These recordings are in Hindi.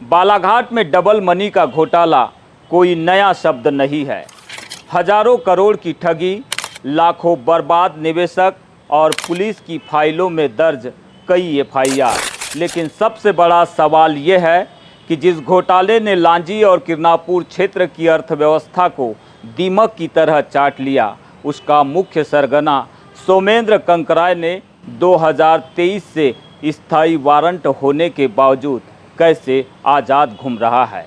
बालाघाट में डबल मनी का घोटाला कोई नया शब्द नहीं है। हजारों करोड़ की ठगी, लाखों बर्बाद निवेशक और पुलिस की फाइलों में दर्ज कई एफआईआर। लेकिन सबसे बड़ा सवाल यह है कि जिस घोटाले ने लांजी और किरनापुर क्षेत्र की अर्थव्यवस्था को दीमक की तरह चाट लिया, उसका मुख्य सरगना सोमेंद्र कंकराय ने 2023 से स्थायी वारंट होने के बावजूद कैसे आज़ाद घूम रहा है।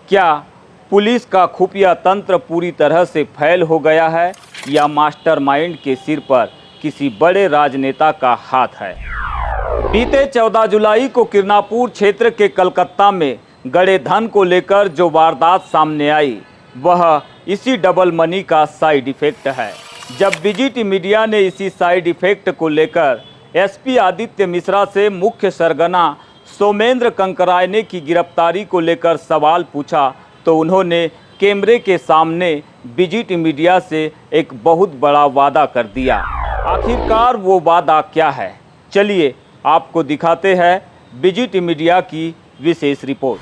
क्या पुलिस का खुफिया तंत्र पूरी तरह से फैल हो गया है या मास्टरमाइंड के सिर पर किसी बड़े राजनेता का हाथ है। बीते 14 जुलाई को किरनापुर क्षेत्र के कलकत्ता में गड़े धन को लेकर जो वारदात सामने आई, वह इसी डबल मनी का साइड इफेक्ट है। जब बीजीटी मीडिया ने इसी साइड इफेक्ट को लेकर एसपी आदित्य मिश्रा से मुख्य सरगना सोमेंद्र कंकराय ने की गिरफ्तारी को लेकर सवाल पूछा, तो उन्होंने कैमरे के सामने बीजीटी मीडिया से एक बहुत बड़ा वादा कर दिया। आखिरकार वो वादा क्या है, चलिए आपको दिखाते हैं बीजीटी मीडिया की विशेष रिपोर्ट।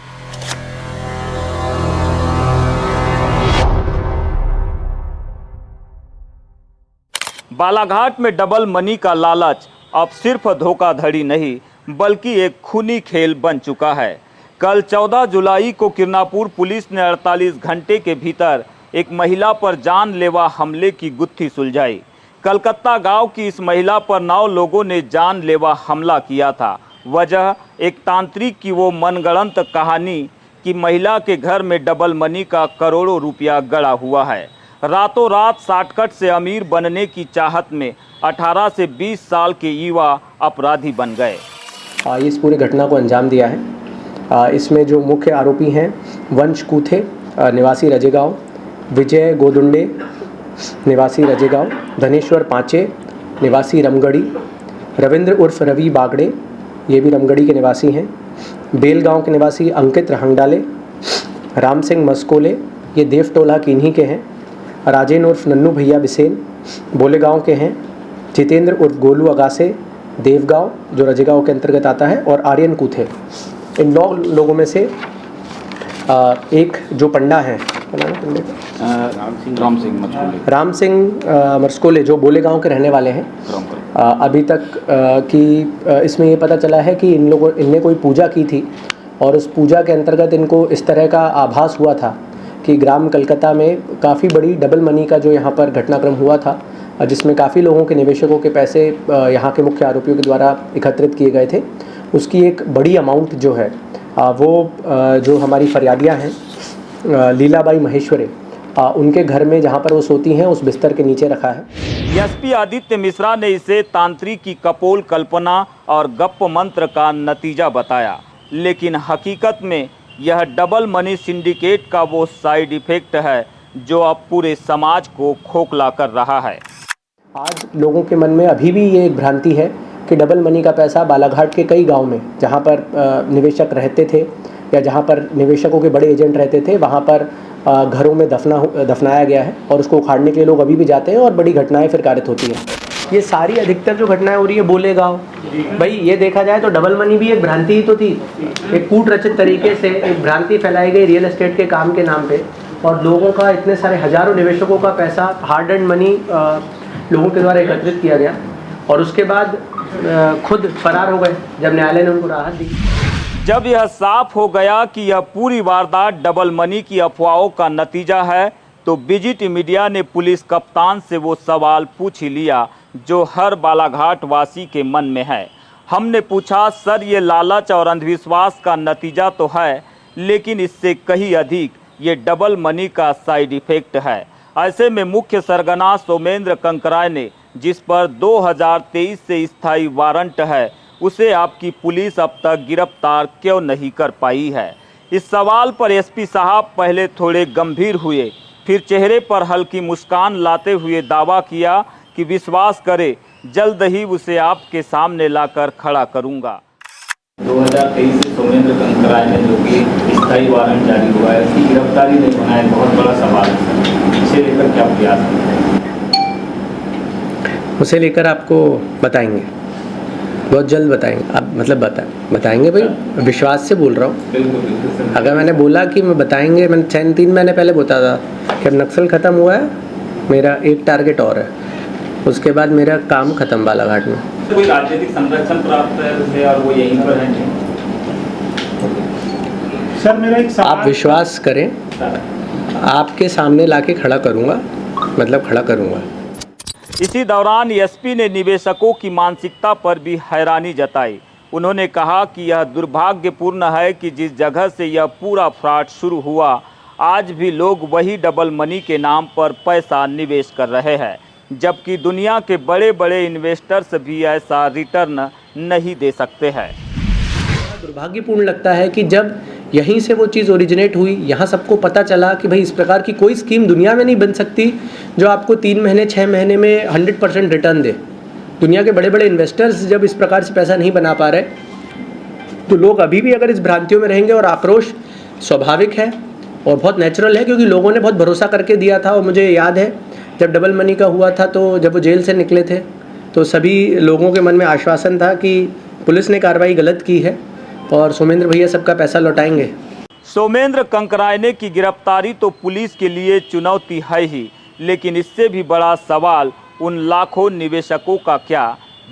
बालाघाट में डबल मनी का लालच अब सिर्फ धोखाधड़ी नहीं बल्कि एक खूनी खेल बन चुका है। कल 14 जुलाई को किरनापुर पुलिस ने 48 घंटे के भीतर एक महिला पर जानलेवा हमले की गुत्थी सुलझाई। कलकत्ता गांव की इस महिला पर 9 लोगों ने जानलेवा हमला किया था। वजह एक तांत्रिक की वो मनगढ़ंत कहानी कि महिला के घर में डबल मनी का करोड़ों रुपया गड़ा हुआ है। रातों रात शॉर्टकट से अमीर बनने की चाहत में 18 से 20 साल के युवा अपराधी बन गए। इस पूरी घटना को अंजाम दिया है। इसमें जो मुख्य आरोपी हैं वंश कूथे निवासी रजेगांव, विजय गोदुंडे निवासी रजेगांव, धनेश्वर पांचे निवासी रमगढ़ी, रविंद्र उर्फ रवि बागड़े ये भी रमगढ़ी के निवासी हैं, बेलगांव के निवासी अंकित रहंगडाले, राम सिंह मस्कोले ये देवटोला किन्हीं के हैं, राजेन उर्फ नन्नू भैया बिसेन बोलेगांव के हैं, जितेंद्र उर्फ गोलू अगासे देवगांव जो रजेगांव के अंतर्गत आता है, और आर्यन कूथे। इन 9 लोगों में से एक जो पंडा है राम सिंह मस्कोले जो बोलेगांव के रहने वाले हैं। अभी तक की इसमें ये पता चला है कि इनने कोई पूजा की थी और उस पूजा के अंतर्गत इनको इस तरह का आभास हुआ था कि ग्राम कलकत्ता में काफ़ी बड़ी डबल मनी का जो यहाँ पर घटनाक्रम हुआ था, जिसमें काफ़ी लोगों के निवेशकों के पैसे यहाँ के मुख्य आरोपियों के द्वारा एकत्रित किए गए थे, उसकी एक बड़ी अमाउंट जो है वो जो हमारी फरियादियाँ हैं लीलाबाई महेश्वरे उनके घर में जहाँ पर वो सोती हैं उस बिस्तर के नीचे रखा है। एसपी आदित्य मिश्रा ने इसे तांत्रिक की कपोल कल्पना और गप्प मंत्र का नतीजा बताया, लेकिन हकीकत में यह डबल मनी सिंडिकेट का वो साइड इफेक्ट है जो अब पूरे समाज को खोखला कर रहा है। आज लोगों के मन में अभी भी ये एक भ्रांति है कि डबल मनी का पैसा बालाघाट के कई गांव में जहां पर निवेशक रहते थे या जहां पर निवेशकों के बड़े एजेंट रहते थे वहां पर घरों में दफनाया गया है और उसको उखाड़ने के लिए लोग अभी भी जाते हैं और बड़ी घटनाएं फिर कारित होती हैं। ये सारी अधिकतर जो घटनाएं हो रही है बोलेगांव, भाई ये देखा जाए तो डबल मनी भी एक भ्रांति ही तो थी। एक कूट रचित तरीके से एक भ्रांति फैलाई गई रियल एस्टेट के काम के नाम पे और लोगों का इतने सारे हजारों निवेशकों का पैसा हार्ड एंड मनी लोगों के द्वारा एकत्रित किया गया और उसके बाद खुद फरार हो गए जब न्यायालय ने उनको राहत दी। जब यह साफ हो गया कि यह पूरी वारदात डबल मनी की अफवाहों का नतीजा है, तो बीजीटी मीडिया ने पुलिस कप्तान से वो सवाल पूछ ही लिया जो हर बालाघाट वासी के मन में है। हमने पूछा, सर ये लालच और अंधविश्वास का नतीजा तो है, लेकिन इससे कहीं अधिक ये डबल मनी का साइड इफेक्ट है। ऐसे में मुख्य सरगना सोमेंद्र कंकराय ने जिस पर 2023 से स्थायी वारंट है, उसे आपकी पुलिस अब तक गिरफ्तार क्यों नहीं कर पाई है। इस सवाल पर एसपी साहब पहले थोड़े गंभीर हुए, फिर चेहरे पर हल्की मुस्कान लाते हुए दावा किया कि विश्वास करे, जल्द ही उसे आपके सामने लाकर खड़ा करूंगा। 2023 से सोमेंद्र कंकराय ने जो कि स्थायी वारंट जारी हुआ है, उसकी गिरफ्तारी नहीं होना है, बहुत बड़ा सवाल है। इसे लेकर क्या प्रयास है? उसे लेकर आपको बताएंगे। बहुत जल्द बताएंगे आप, मतलब बताएंगे भाई, विश्वास से बोल रहा हूँ। बिल्कुल बिल्कुल सर। अगर मैंने बोला कि मैं बताएंगे, मैंने 3 महीने पहले बोला था कि अब नक्सल ख़त्म हुआ है, मेरा एक टारगेट और है, उसके बाद मेरा काम ख़त्म बालाघाट में। कोई राजनीतिक संरक्षण प्राप्त है उसे और वो यहीं पर है? सर मेरा एक सवाल, आप विश्वास करें, आपके सामने लाके खड़ा करूँगा, मतलब खड़ा करूँगा। इसी दौरान एसपी ने निवेशकों की मानसिकता पर भी हैरानी जताई। उन्होंने कहा कि यह दुर्भाग्यपूर्ण है कि जिस जगह से यह पूरा फ्रॉड शुरू हुआ, आज भी लोग वही डबल मनी के नाम पर पैसा निवेश कर रहे हैं, जबकि दुनिया के बड़े बड़े इन्वेस्टर्स भी ऐसा रिटर्न नहीं दे सकते हैं। दुर्भाग्यपूर्ण लगता है कि जब यहीं से वो चीज़ ओरिजिनेट हुई, यहाँ सबको पता चला कि भाई इस प्रकार की कोई स्कीम दुनिया में नहीं बन सकती जो आपको 3 महीने 6 महीने में 100% रिटर्न दे। दुनिया के बड़े बड़े इन्वेस्टर्स जब इस प्रकार से पैसा नहीं बना पा रहे, तो लोग अभी भी अगर इस भ्रांतियों में रहेंगे, और आक्रोश स्वाभाविक है और बहुत नेचुरल है, क्योंकि लोगों ने बहुत भरोसा करके दिया था। और मुझे याद है जब डबल मनी का हुआ था, तो जब वो जेल से निकले थे तो सभी लोगों के मन में आश्वासन था कि पुलिस ने कार्रवाई गलत की है और सोमेंद्र भैया सबका पैसा लौटाएंगे। सोमेंद्र कंकरायने की गिरफ्तारी तो पुलिस के लिए चुनौती है ही, लेकिन इससे भी बड़ा सवाल उन लाखों निवेशकों का क्या,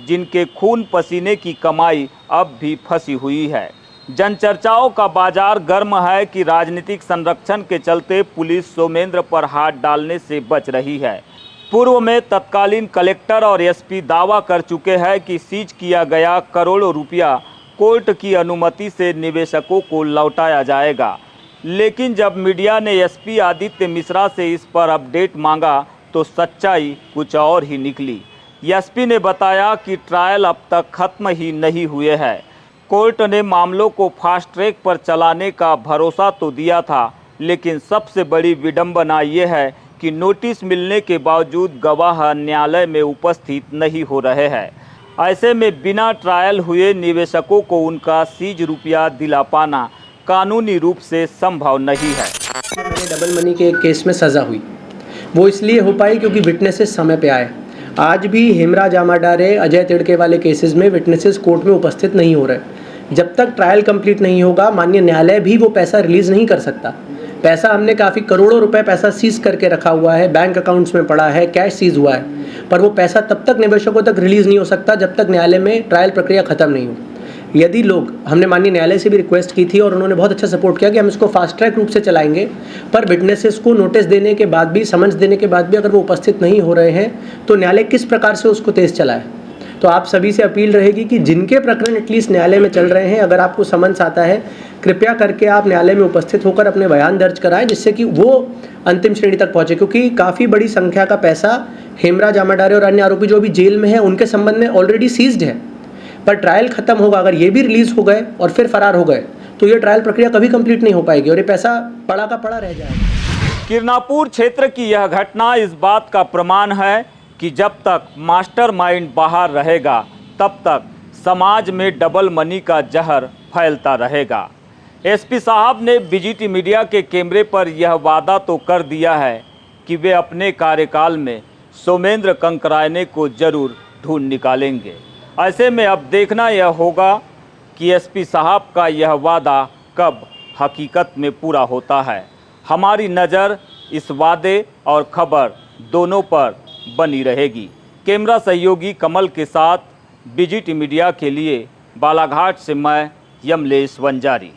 जिनके खून पसीने की कमाई अब भी फंसी हुई है। जनचर्चाओं का बाजार गर्म है कि राजनीतिक संरक्षण के चलते पुलिस सोमेंद्र पर हाथ डालने से बच रही है। पूर्व में तत्कालीन कलेक्टर और एसपी दावा कर चुके हैं कि सीज किया गया करोड़ों रुपया कोर्ट की अनुमति से निवेशकों को लौटाया जाएगा। लेकिन जब मीडिया ने एसपी आदित्य मिश्रा से इस पर अपडेट मांगा तो सच्चाई कुछ और ही निकली। एसपी ने बताया कि ट्रायल अब तक खत्म ही नहीं हुए हैं। कोर्ट ने मामलों को फास्ट ट्रैक पर चलाने का भरोसा तो दिया था, लेकिन सबसे बड़ी विडंबना ये है कि नोटिस मिलने के बावजूद गवाह न्यायालय में उपस्थित नहीं हो रहे हैं। ऐसे में बिना ट्रायल हुए निवेशकों को उनका सीज रुपया दिला पाना कानूनी रूप से संभव नहीं है। मैंने डबल मनी के एक केस में सज़ा हुई, वो इसलिए हो पाई क्योंकि विटनेसेस समय पे आए। आज भी हेमराज आमाडारे, अजय तिड़के वाले केसेस में विटनेसेस कोर्ट में उपस्थित नहीं हो रहे। जब तक ट्रायल कंप्लीट नहीं होगा, माननीय न्यायालय भी वो पैसा रिलीज़ नहीं कर सकता। पैसा हमने काफ़ी करोड़ों रुपए पैसा सीज करके रखा हुआ है, बैंक अकाउंट्स में पड़ा है, कैश सीज हुआ है, पर वो पैसा तब तक निवेशकों तक रिलीज़ नहीं हो सकता जब तक न्यायालय में ट्रायल प्रक्रिया खत्म नहीं हो। यदि लोग, हमने माननीय न्यायालय से भी रिक्वेस्ट की थी और उन्होंने बहुत अच्छा सपोर्ट किया कि हम इसको फास्ट ट्रैक रूप से चलाएंगे, पर विटनेसेस को नोटिस देने के बाद भी, समझ देने के बाद भी अगर वो उपस्थित नहीं हो रहे हैं तो न्यायालय किस प्रकार से उसको तेज़ चलाए। तो आप सभी से अपील रहेगी कि जिनके प्रकरण एटलीस्ट न्यायालय में चल रहे हैं, अगर आपको समन्स आता है, कृपया करके आप न्यायालय में उपस्थित होकर अपने बयान दर्ज कराएं, जिससे कि वो अंतिम श्रेणी तक पहुंचे। क्योंकि काफ़ी बड़ी संख्या का पैसा हेमराज आमाडारे और अन्य आरोपी जो अभी जेल में है उनके संबंध में ऑलरेडी सीज्ड है, पर ट्रायल खत्म होगा, अगर ये भी रिलीज हो गए और फिर फरार हो गए तो ये ट्रायल प्रक्रिया कभी कंप्लीट नहीं हो पाएगी और ये पैसा पड़ा का पड़ा रह जाएगा। किरनापुर क्षेत्र की यह घटना इस बात का प्रमाण है कि जब तक मास्टरमाइंड बाहर रहेगा, तब तक समाज में डबल मनी का जहर फैलता रहेगा। एसपी साहब ने बीजीटी मीडिया के कैमरे पर यह वादा तो कर दिया है कि वे अपने कार्यकाल में सोमेंद्र कंकरायने को जरूर ढूंढ निकालेंगे। ऐसे में अब देखना यह होगा कि एसपी साहब का यह वादा कब हकीकत में पूरा होता है। हमारी नज़र इस वादे और खबर दोनों पर बनी रहेगी। कैमरा सहयोगी कमल के साथ बीजीटी मीडिया के लिए बालाघाट से मैं यमलेश वंजारी।